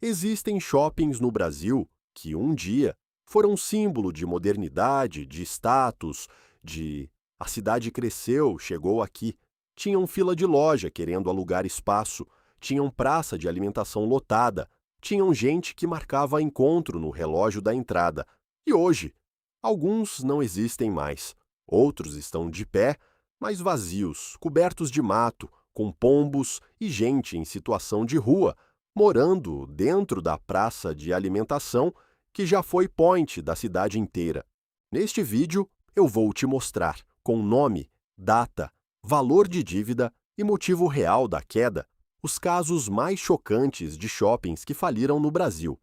Existem shoppings no Brasil que um dia foram símbolo de modernidade, de status, de a cidade cresceu, chegou aqui. Tinham fila de loja querendo alugar espaço, tinham praça de alimentação lotada, tinham gente que marcava encontro no relógio da entrada. E hoje, alguns não existem mais. Outros estão de pé, mas vazios, cobertos de mato, com pombos e gente em situação de rua, morando dentro da praça de alimentação que já foi point da cidade inteira. Neste vídeo, eu vou te mostrar, com nome, data, valor de dívida e motivo real da queda, os casos mais chocantes de shoppings que faliram no Brasil.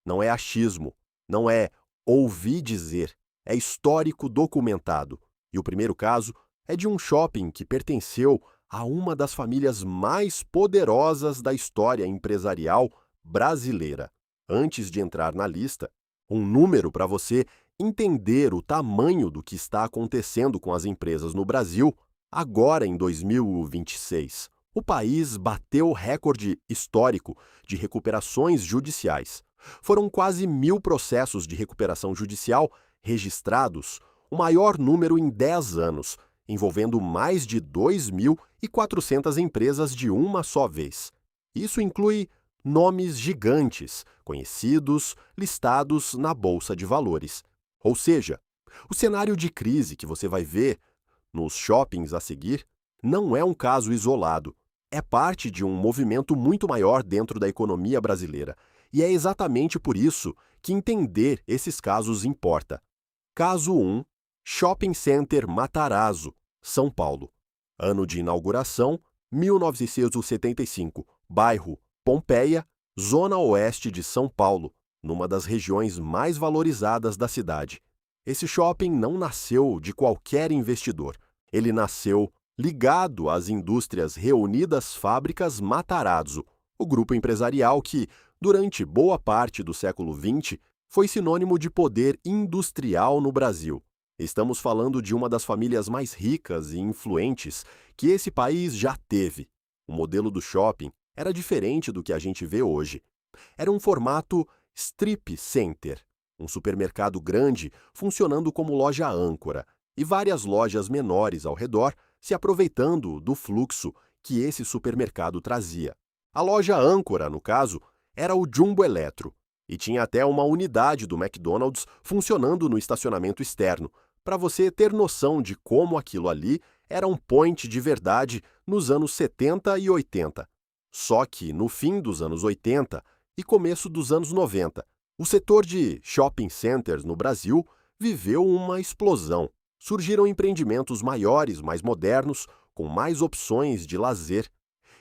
Não é achismo, não é ouvi dizer, é histórico documentado. E o primeiro caso é de um shopping que pertenceu a uma das famílias mais poderosas da história empresarial brasileira. Antes de entrar na lista, um número para você entender o tamanho do que está acontecendo com as empresas no Brasil agora em 2026. O país bateu recorde histórico de recuperações judiciais. Foram quase 1.000 processos de recuperação judicial registrados, o maior número em 10 anos, envolvendo mais de 2.400 empresas de uma só vez. Isso inclui nomes gigantes, conhecidos, listados na Bolsa de Valores. Ou seja, o cenário de crise que você vai ver nos shoppings a seguir não é um caso isolado, é parte de um movimento muito maior dentro da economia brasileira. E é exatamente por isso que entender esses casos importa. Caso 1. Shopping Center Matarazzo, São Paulo. Ano de inauguração, 1975. Bairro Pompeia, Zona Oeste de São Paulo, numa das regiões mais valorizadas da cidade. Esse shopping não nasceu de qualquer investidor. Ele nasceu ligado às indústrias Reunidas Fábricas Matarazzo, o grupo empresarial que, durante boa parte do século XX, foi sinônimo de poder industrial no Brasil. Estamos falando de uma das famílias mais ricas e influentes que esse país já teve. O modelo do shopping era diferente do que a gente vê hoje. Era um formato strip center, um supermercado grande funcionando como loja âncora, e várias lojas menores ao redor se aproveitando do fluxo que esse supermercado trazia. A loja âncora, no caso, era o Jumbo Eletro, e tinha até uma unidade do McDonald's funcionando no estacionamento externo, para você ter noção de como aquilo ali era um point de verdade nos anos 70 e 80. Só que, no fim dos anos 80 e começo dos anos 90, o setor de shopping centers no Brasil viveu uma explosão. Surgiram empreendimentos maiores, mais modernos, com mais opções de lazer.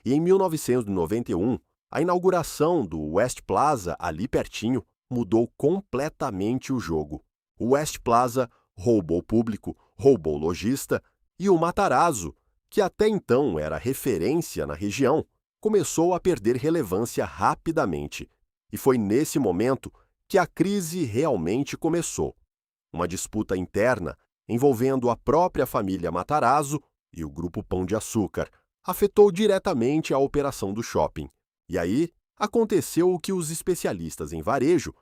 E em 1991, a inauguração do West Plaza, ali pertinho, mudou completamente o jogo. O West Plaza roubou público, roubou lojista, e o Matarazzo, que até então era referência na região, começou a perder relevância rapidamente. E foi nesse momento que a crise realmente começou. Uma disputa interna envolvendo a própria família Matarazzo e o Grupo Pão de Açúcar afetou diretamente a operação do shopping. E aí aconteceu o que os especialistas em varejo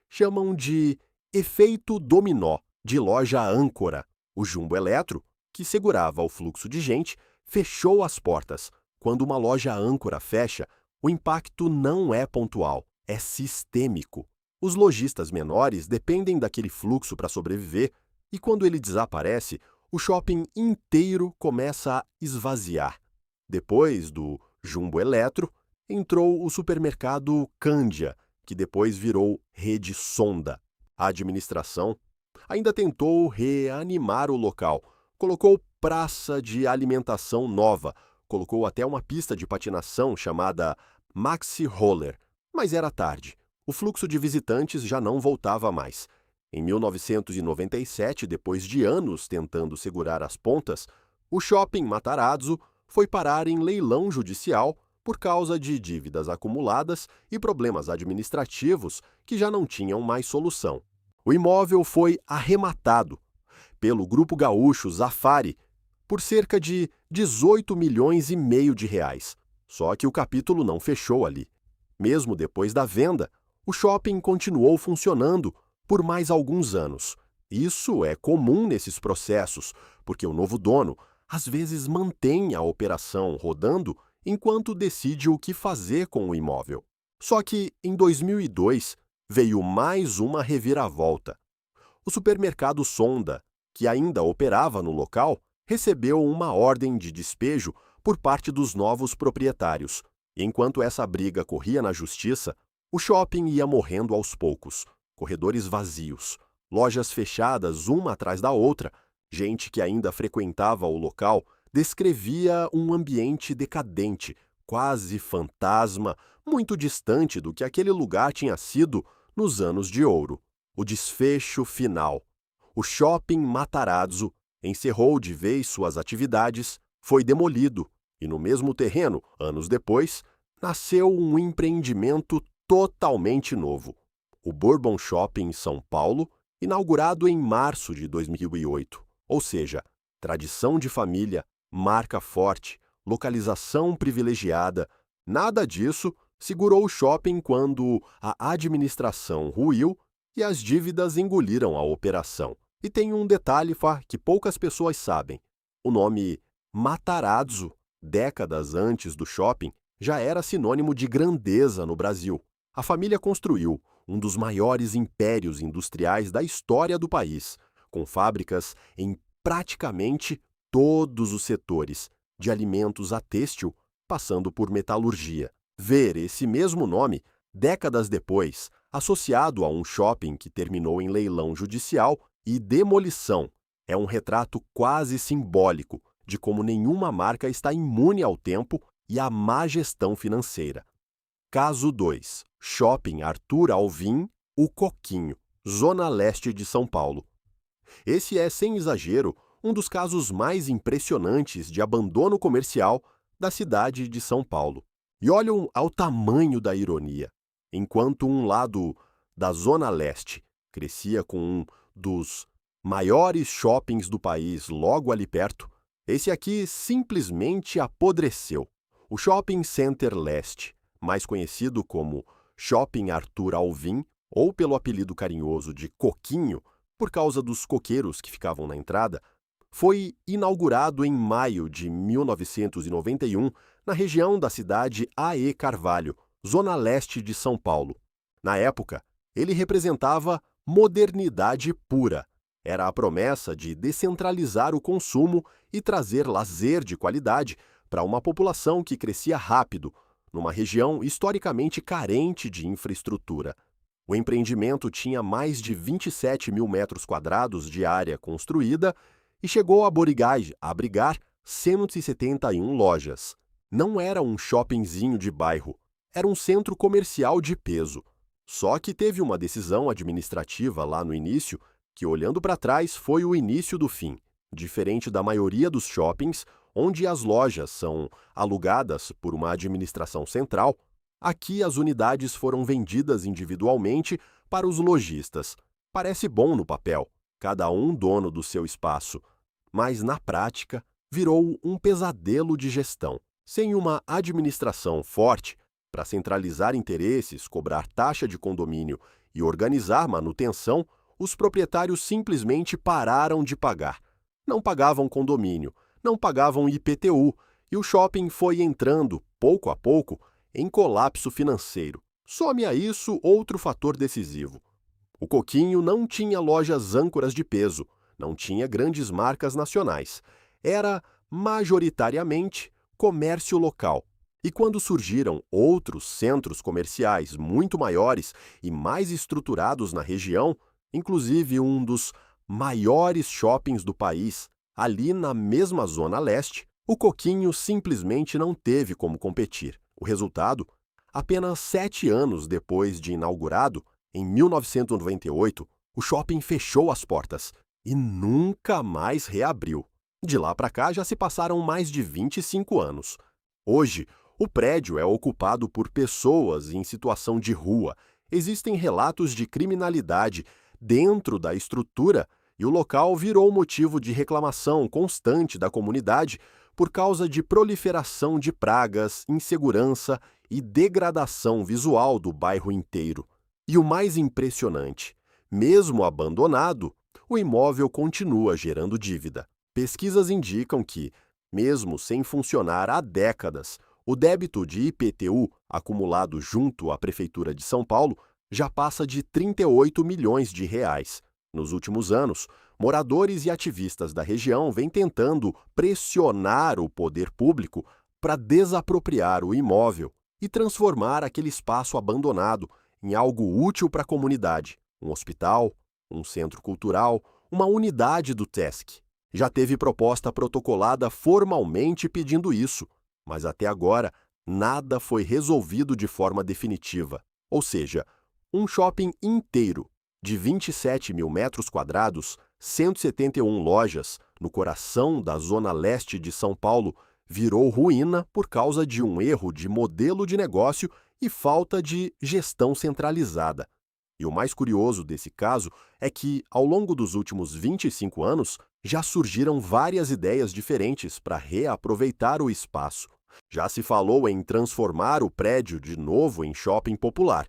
chamam de efeito dominó de loja âncora. O Jumbo Eletro, que segurava o fluxo de gente, fechou as portas. Quando uma loja âncora fecha, o impacto não é pontual, é sistêmico. Os lojistas menores dependem daquele fluxo para sobreviver e quando ele desaparece, o shopping inteiro começa a esvaziar. Depois do Jumbo Eletro, entrou o supermercado Cândia, que depois virou Rede Sonda. A administração ainda tentou reanimar o local, colocou praça de alimentação nova, colocou até uma pista de patinação chamada Maxi Roller, mas era tarde. O fluxo de visitantes já não voltava mais. Em 1997, depois de anos tentando segurar as pontas, o shopping Matarazzo foi parar em leilão judicial por causa de dívidas acumuladas e problemas administrativos que já não tinham mais solução. O imóvel foi arrematado pelo grupo gaúcho Zafari por cerca de 18 milhões e meio de reais. Só que o capítulo não fechou ali. Mesmo depois da venda, o shopping continuou funcionando por mais alguns anos. Isso é comum nesses processos, porque o novo dono às vezes mantém a operação rodando enquanto decide o que fazer com o imóvel. Só que, em 2002, veio mais uma reviravolta. O supermercado Sonda, que ainda operava no local, recebeu uma ordem de despejo por parte dos novos proprietários. E enquanto essa briga corria na justiça, o shopping ia morrendo aos poucos. Corredores vazios, lojas fechadas uma atrás da outra, gente que ainda frequentava o local descrevia um ambiente decadente, quase fantasma, muito distante do que aquele lugar tinha sido nos anos de ouro. O desfecho final. O shopping Matarazzo encerrou de vez suas atividades, foi demolido e no mesmo terreno, anos depois, nasceu um empreendimento totalmente novo. O Bourbon Shopping em São Paulo, inaugurado em março de 2008. Ou seja, tradição de família, marca forte, localização privilegiada, nada disso segurou o shopping quando a administração ruiu e as dívidas engoliram a operação. E tem um detalhe que poucas pessoas sabem. O nome Matarazzo, décadas antes do shopping, já era sinônimo de grandeza no Brasil. A família construiu um dos maiores impérios industriais da história do país, com fábricas em praticamente todos os setores, de alimentos a têxtil, passando por metalurgia. Ver esse mesmo nome, décadas depois, associado a um shopping que terminou em leilão judicial e demolição, é um retrato quase simbólico de como nenhuma marca está imune ao tempo e à má gestão financeira. Caso 2. Shopping Arthur Alvim, o Coquinho, Zona Leste de São Paulo. Esse é, sem exagero, um dos casos mais impressionantes de abandono comercial da cidade de São Paulo. E olham ao tamanho da ironia. Enquanto um lado da Zona Leste crescia com um dos maiores shoppings do país logo ali perto, esse aqui simplesmente apodreceu. O Shopping Center Leste, mais conhecido como Shopping Arthur Alvim, ou pelo apelido carinhoso de Coquinho, por causa dos coqueiros que ficavam na entrada, foi inaugurado em maio de 1991 na região da cidade A.E. Carvalho, Zona Leste de São Paulo. Na época, ele representava modernidade pura. Era a promessa de descentralizar o consumo e trazer lazer de qualidade para uma população que crescia rápido, numa região historicamente carente de infraestrutura. O empreendimento tinha mais de 27 mil metros quadrados de área construída e chegou a abrigar 171 lojas. Não era um shoppingzinho de bairro, era um centro comercial de peso. Só que teve uma decisão administrativa lá no início que, olhando para trás, foi o início do fim. Diferente da maioria dos shoppings, onde as lojas são alugadas por uma administração central, aqui as unidades foram vendidas individualmente para os lojistas. Parece bom no papel, cada um dono do seu espaço, mas na prática virou um pesadelo de gestão. Sem uma administração forte para centralizar interesses, cobrar taxa de condomínio e organizar manutenção, os proprietários simplesmente pararam de pagar. Não pagavam condomínio, não pagavam IPTU, e o shopping foi entrando, pouco a pouco, em colapso financeiro. Some a isso outro fator decisivo. O Coquinho não tinha lojas âncoras de peso, não tinha grandes marcas nacionais. Era, majoritariamente, comércio local. E quando surgiram outros centros comerciais muito maiores e mais estruturados na região, inclusive um dos maiores shoppings do país, ali na mesma Zona Leste, o Coquinho simplesmente não teve como competir. O resultado? Apenas 7 anos depois de inaugurado, em 1998, o shopping fechou as portas e nunca mais reabriu. De lá para cá já se passaram mais de 25 anos. Hoje, o prédio é ocupado por pessoas em situação de rua. Existem relatos de criminalidade dentro da estrutura e o local virou motivo de reclamação constante da comunidade por causa de proliferação de pragas, insegurança e degradação visual do bairro inteiro. E o mais impressionante, mesmo abandonado, o imóvel continua gerando dívida. Pesquisas indicam que, mesmo sem funcionar há décadas, o débito de IPTU acumulado junto à Prefeitura de São Paulo já passa de 38 milhões de reais. Nos últimos anos, moradores e ativistas da região vêm tentando pressionar o poder público para desapropriar o imóvel e transformar aquele espaço abandonado em algo útil para a comunidade, um hospital, um centro cultural, uma unidade do TESC. Já teve proposta protocolada formalmente pedindo isso, mas até agora nada foi resolvido de forma definitiva. Ou seja, um shopping inteiro de 27 mil metros quadrados, 171 lojas, no coração da zona leste de São Paulo, virou ruína por causa de um erro de modelo de negócio e falta de gestão centralizada. E o mais curioso desse caso é que, ao longo dos últimos 25 anos, já surgiram várias ideias diferentes para reaproveitar o espaço. Já se falou em transformar o prédio de novo em shopping popular,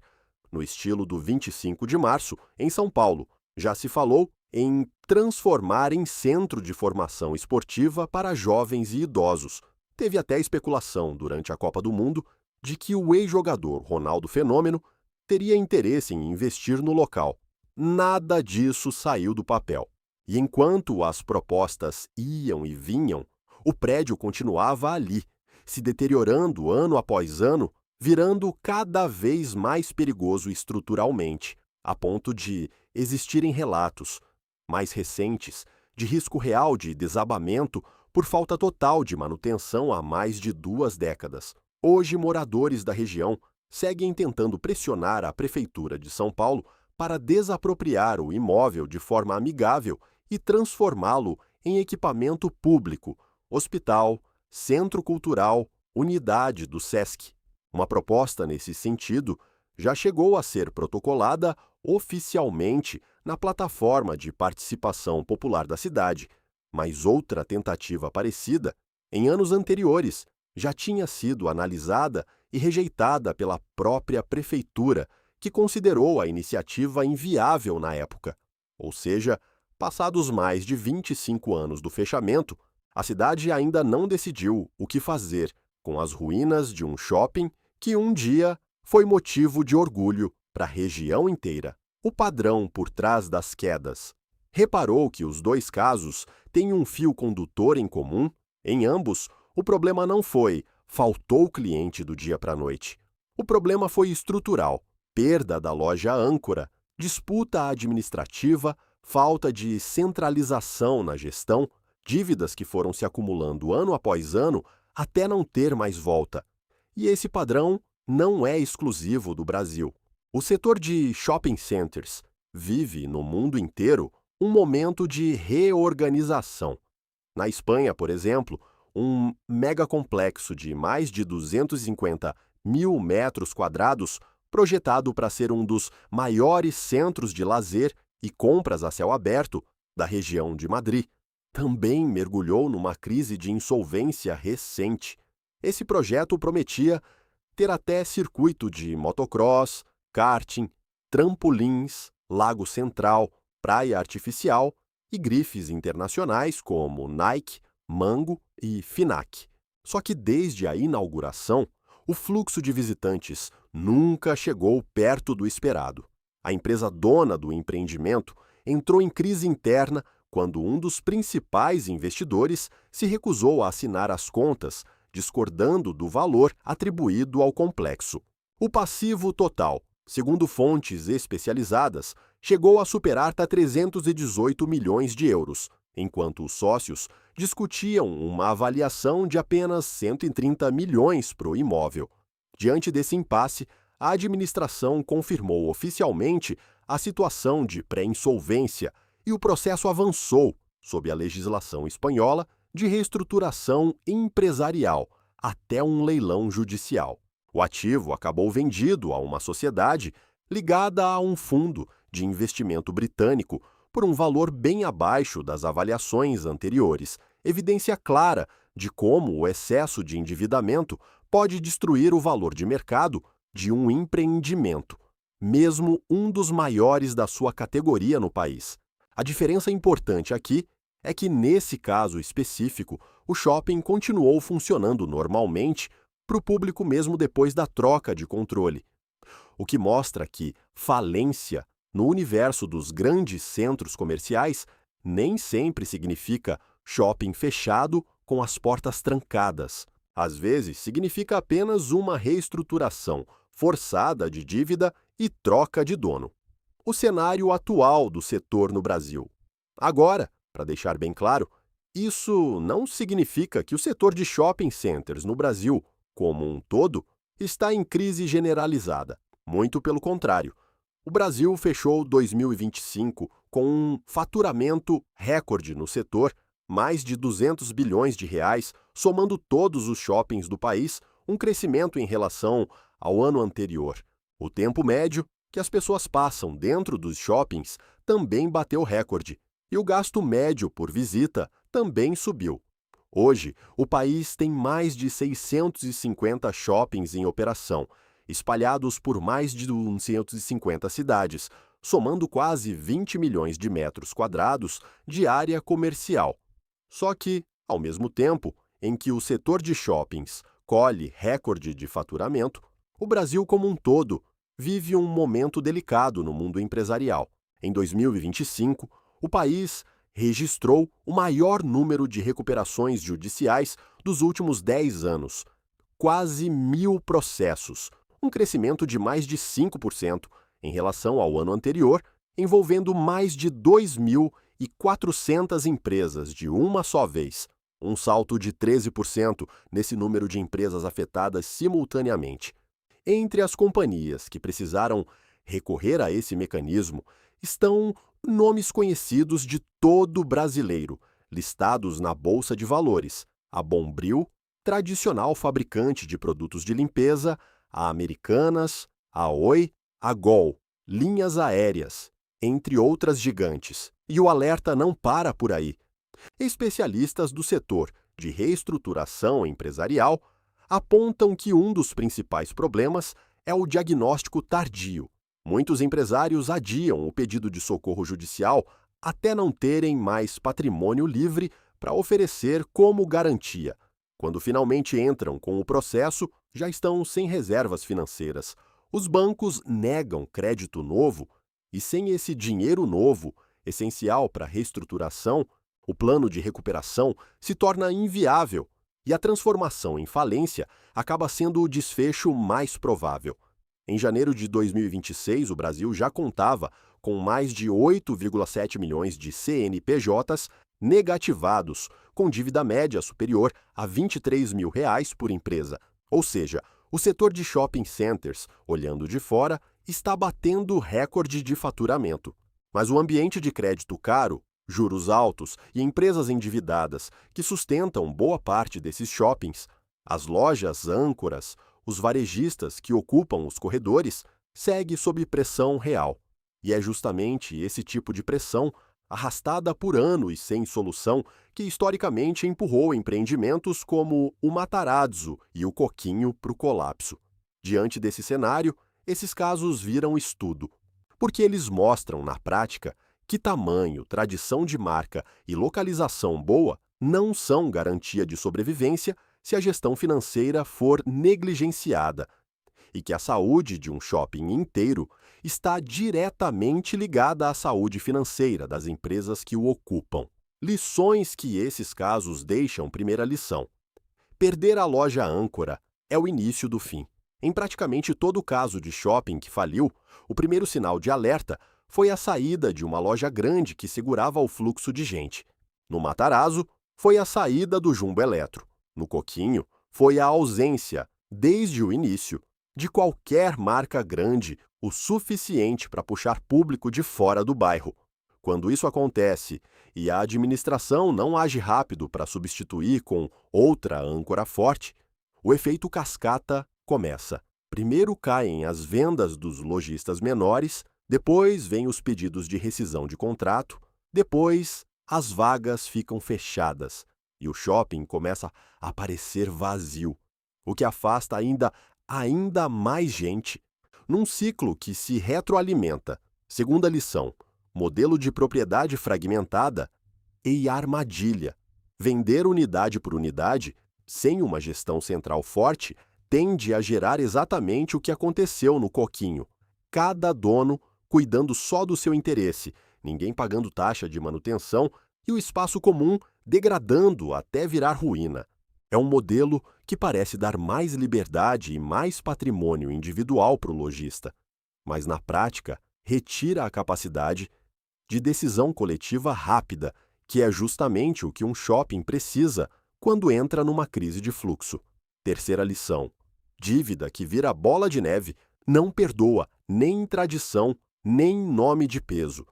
no estilo do 25 de março, em São Paulo. Já se falou em transformar em centro de formação esportiva para jovens e idosos. Teve até especulação, durante a Copa do Mundo, de que o ex-jogador Ronaldo Fenômeno teria interesse em investir no local. Nada disso saiu do papel. E enquanto as propostas iam e vinham, o prédio continuava ali, se deteriorando ano após ano, virando cada vez mais perigoso estruturalmente, a ponto de existirem relatos mais recentes de risco real de desabamento por falta total de manutenção há mais de 2 décadas. Hoje, moradores da região seguem tentando pressionar a Prefeitura de São Paulo para desapropriar o imóvel de forma amigável e transformá-lo em equipamento público, hospital, centro cultural, unidade do SESC. Uma proposta nesse sentido já chegou a ser protocolada oficialmente na plataforma de participação popular da cidade, mas outra tentativa parecida, em anos anteriores, já tinha sido analisada e rejeitada pela própria prefeitura, que considerou a iniciativa inviável na época. Ou seja, passados mais de 25 anos do fechamento, a cidade ainda não decidiu o que fazer com as ruínas de um shopping que um dia foi motivo de orgulho para a região inteira. O padrão por trás das quedas. Reparou que os 2 casos têm um fio condutor em comum? Em ambos, o problema não foi faltou cliente do dia para a noite. O problema foi estrutural, perda da loja âncora, disputa administrativa, falta de centralização na gestão, dívidas que foram se acumulando ano após ano até não ter mais volta. E esse padrão não é exclusivo do Brasil. O setor de shopping centers vive, no mundo inteiro, um momento de reorganização. Na Espanha, por exemplo, um megacomplexo de mais de 250 mil metros quadrados, projetado para ser um dos maiores centros de lazer e compras a céu aberto da região de Madrid, também mergulhou numa crise de insolvência recente. Esse projeto prometia ter até circuito de motocross, karting, trampolins, lago central, praia artificial e grifes internacionais como Nike, Mango e Fnac. Só que desde a inauguração, o fluxo de visitantes nunca chegou perto do esperado. A empresa dona do empreendimento entrou em crise interna quando um dos principais investidores se recusou a assinar as contas, discordando do valor atribuído ao complexo. O passivo total, segundo fontes especializadas, chegou a superar 318 milhões de euros, enquanto os sócios discutiam uma avaliação de apenas 130 milhões para o imóvel. Diante desse impasse, a administração confirmou oficialmente a situação de pré-insolvência e o processo avançou, sob a legislação espanhola, de reestruturação empresarial, até um leilão judicial. O ativo acabou vendido a uma sociedade ligada a um fundo de investimento britânico por um valor bem abaixo das avaliações anteriores, evidência clara de como o excesso de endividamento pode destruir o valor de mercado de um empreendimento, mesmo um dos maiores da sua categoria no país. A diferença importante aqui é que, nesse caso específico, o shopping continuou funcionando normalmente para o público mesmo depois da troca de controle, o que mostra que falência, no universo dos grandes centros comerciais, nem sempre significa shopping fechado com as portas trancadas. Às vezes, significa apenas uma reestruturação forçada de dívida e troca de dono. O cenário atual do setor no Brasil. Agora, para deixar bem claro, isso não significa que o setor de shopping centers no Brasil, como um todo, está em crise generalizada. Muito pelo contrário. O Brasil fechou 2025 com um faturamento recorde no setor, mais de 200 bilhões de reais, somando todos os shoppings do país, um crescimento em relação ao ano anterior. O tempo médio que as pessoas passam dentro dos shoppings também bateu recorde, e o gasto médio por visita também subiu. Hoje, o país tem mais de 650 shoppings em operação, espalhados por mais de 250 cidades, somando quase 20 milhões de metros quadrados de área comercial. Só que, ao mesmo tempo em que o setor de shoppings colhe recorde de faturamento, o Brasil como um todo vive um momento delicado no mundo empresarial. Em 2025, o país registrou o maior número de recuperações judiciais dos últimos 10 anos, quase 1.000 processos, um crescimento de mais de 5% em relação ao ano anterior, envolvendo mais de 2.400 empresas de uma só vez, um salto de 13% nesse número de empresas afetadas simultaneamente. Entre as companhias que precisaram recorrer a esse mecanismo estão nomes conhecidos de todo brasileiro, listados na Bolsa de Valores: a Bombril, tradicional fabricante de produtos de limpeza, a Americanas, a Oi, a Gol, linhas aéreas, entre outras gigantes. E o alerta não para por aí. Especialistas do setor de reestruturação empresarial apontam que um dos principais problemas é o diagnóstico tardio. Muitos empresários adiam o pedido de socorro judicial até não terem mais patrimônio livre para oferecer como garantia. Quando finalmente entram com o processo, já estão sem reservas financeiras. Os bancos negam crédito novo e, sem esse dinheiro novo, essencial para a reestruturação, o plano de recuperação se torna inviável e a transformação em falência acaba sendo o desfecho mais provável. Em janeiro de 2026, o Brasil já contava com mais de 8,7 milhões de CNPJs negativados, com dívida média superior a R$ 23 mil por empresa. Ou seja, o setor de shopping centers, olhando de fora, está batendo recorde de faturamento. Mas o ambiente de crédito caro, juros altos e empresas endividadas que sustentam boa parte desses shoppings, as lojas âncoras, os varejistas que ocupam os corredores, segue sob pressão real. E é justamente esse tipo de pressão, arrastada por anos e sem solução, que historicamente empurrou empreendimentos como o Matarazzo e o Coquinho para o colapso. Diante desse cenário, esses casos viram estudo, porque eles mostram, na prática, que tamanho, tradição de marca e localização boa não são garantia de sobrevivência se a gestão financeira for negligenciada, e que a saúde de um shopping inteiro está diretamente ligada à saúde financeira das empresas que o ocupam. Lições que esses casos deixam. Primeira lição: perder a loja âncora é o início do fim. Em praticamente todo caso de shopping que faliu, o primeiro sinal de alerta foi a saída de uma loja grande que segurava o fluxo de gente. No Matarazzo, foi a saída do Jumbo Eletro. No Coquinho, foi a ausência, desde o início, de qualquer marca grande o suficiente para puxar público de fora do bairro. Quando isso acontece e a administração não age rápido para substituir com outra âncora forte, o efeito cascata começa. Primeiro caem as vendas dos lojistas menores, depois vêm os pedidos de rescisão de contrato, depois as vagas ficam fechadas. e o shopping começa a parecer vazio, o que afasta ainda mais gente, num ciclo que se retroalimenta. Segunda lição: modelo de propriedade fragmentada e armadilha. Vender unidade por unidade, sem uma gestão central forte, tende a gerar exatamente o que aconteceu no Coquinho. Cada dono cuidando só do seu interesse, ninguém pagando taxa de manutenção e o espaço comum degradando até virar ruína. É um modelo que parece dar mais liberdade e mais patrimônio individual para o lojista, mas na prática retira a capacidade de decisão coletiva rápida, que é justamente o que um shopping precisa quando entra numa crise de fluxo. Terceira lição: dívida que vira bola de neve não perdoa nem em tradição, nem em nome de peso.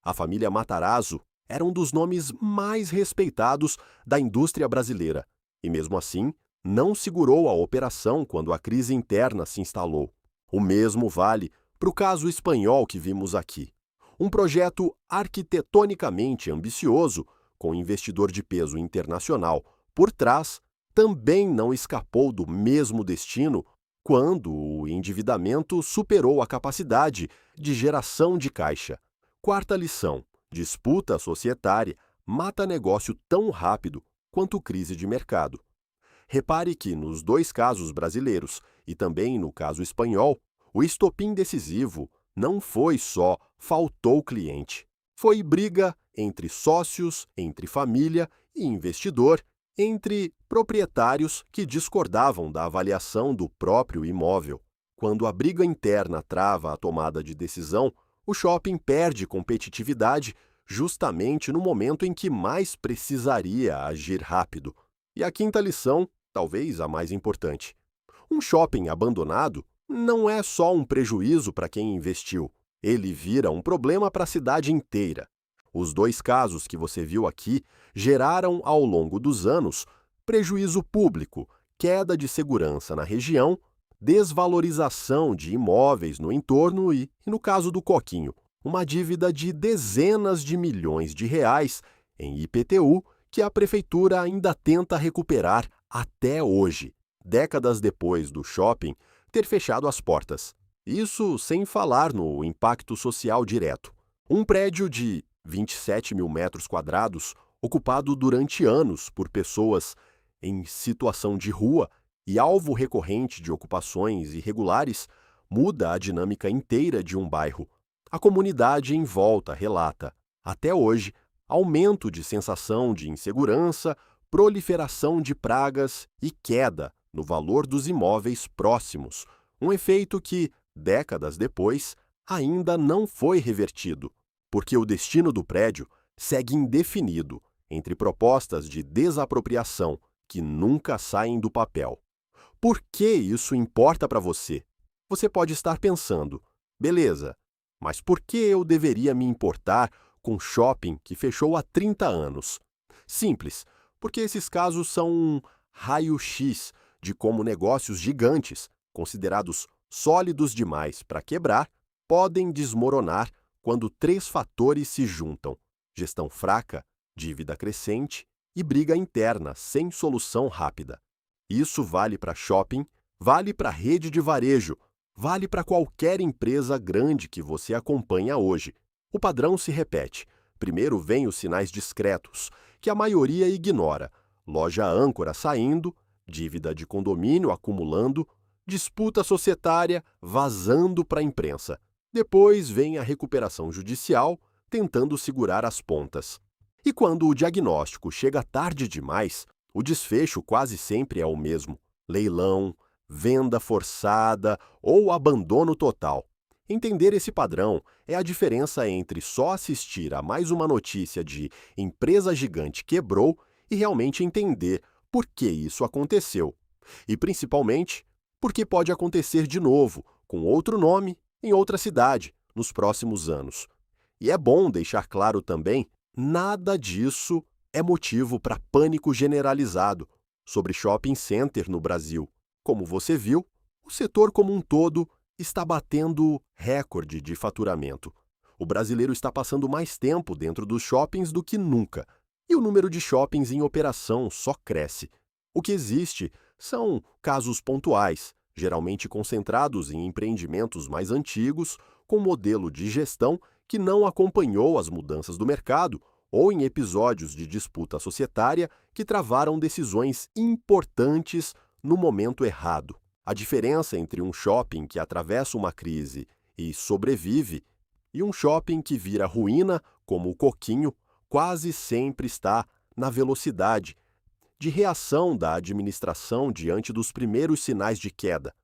A família Matarazzo era um dos nomes mais respeitados da indústria brasileira, e mesmo assim não segurou a operação quando a crise interna se instalou. O mesmo vale para o caso espanhol que vimos aqui. Um projeto arquitetonicamente ambicioso, com investidor de peso internacional por trás, também não escapou do mesmo destino quando o endividamento superou a capacidade de geração de caixa. Quarta lição: disputa societária mata negócio tão rápido quanto crise de mercado. Repare que, nos dois casos brasileiros e também no caso espanhol, o estopim decisivo não foi só faltou cliente. Foi briga entre sócios, entre família e investidor, entre proprietários que discordavam da avaliação do próprio imóvel. Quando a briga interna trava a tomada de decisão, o shopping perde competitividade justamente no momento em que mais precisaria agir rápido. E a quinta lição, talvez a mais importante: um shopping abandonado não é só um prejuízo para quem investiu, ele vira um problema para a cidade inteira. Os dois casos que você viu aqui geraram, ao longo dos anos, prejuízo público, queda de segurança na região, desvalorização de imóveis no entorno e, no caso do Coquinho, uma dívida de dezenas de milhões de reais em IPTU que a prefeitura ainda tenta recuperar até hoje, décadas depois do shopping ter fechado as portas. Isso sem falar no impacto social direto. Um prédio de 27 mil metros quadrados, ocupado durante anos por pessoas em situação de rua e alvo recorrente de ocupações irregulares, muda a dinâmica inteira de um bairro. A comunidade em volta relata, até hoje, aumento de sensação de insegurança, proliferação de pragas e queda no valor dos imóveis próximos, um efeito que, décadas depois, ainda não foi revertido, porque o destino do prédio segue indefinido entre propostas de desapropriação que nunca saem do papel. Por que isso importa para você? Você pode estar pensando, beleza, mas por que eu deveria me importar com shopping que fechou há 30 anos? Simples, porque esses casos são um raio-x de como negócios gigantes, considerados sólidos demais para quebrar, podem desmoronar quando três fatores se juntam: gestão fraca, dívida crescente e briga interna sem solução rápida. Isso vale para shopping, vale para rede de varejo, vale para qualquer empresa grande que você acompanha hoje. O padrão se repete. Primeiro vêm os sinais discretos, que a maioria ignora: loja âncora saindo, dívida de condomínio acumulando, disputa societária vazando para a imprensa. Depois vem a recuperação judicial, tentando segurar as pontas. E quando o diagnóstico chega tarde demais, o desfecho quase sempre é o mesmo: leilão, venda forçada ou abandono total. Entender esse padrão é a diferença entre só assistir a mais uma notícia de empresa gigante quebrou e realmente entender por que isso aconteceu. E, principalmente, por que pode acontecer de novo, com outro nome, em outra cidade, nos próximos anos. E é bom deixar claro também: nada disso é motivo para pânico generalizado sobre shopping center no Brasil. Como você viu, o setor como um todo está batendo recorde de faturamento. O brasileiro está passando mais tempo dentro dos shoppings do que nunca. E o número de shoppings em operação só cresce. O que existe são casos pontuais, geralmente concentrados em empreendimentos mais antigos, com modelo de gestão que não acompanhou as mudanças do mercado ou em episódios de disputa societária que travaram decisões importantes no momento errado. A diferença entre um shopping que atravessa uma crise e sobrevive e um shopping que vira ruína, como o Coquinho, quase sempre está na velocidade de reação da administração diante dos primeiros sinais de queda.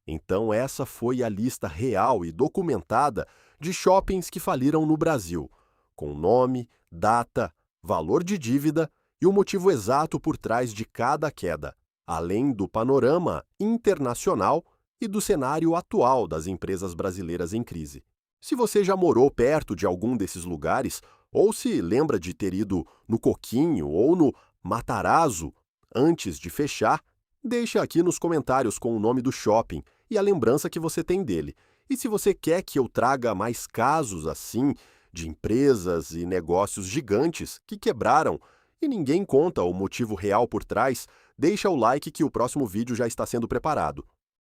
Então, essa foi a lista real e documentada de shoppings que faliram no Brasil, com nome, data, valor de dívida e o motivo exato por trás de cada queda, além do panorama internacional e do cenário atual das empresas brasileiras em crise. Se você já morou perto de algum desses lugares, ou se lembra de ter ido no Coquinho ou no Matarazzo antes de fechar, deixa aqui nos comentários com o nome do shopping e a lembrança que você tem dele. E se você quer que eu traga mais casos assim, de empresas e negócios gigantes que quebraram e ninguém conta o motivo real por trás, deixa o like que o próximo vídeo já está sendo preparado.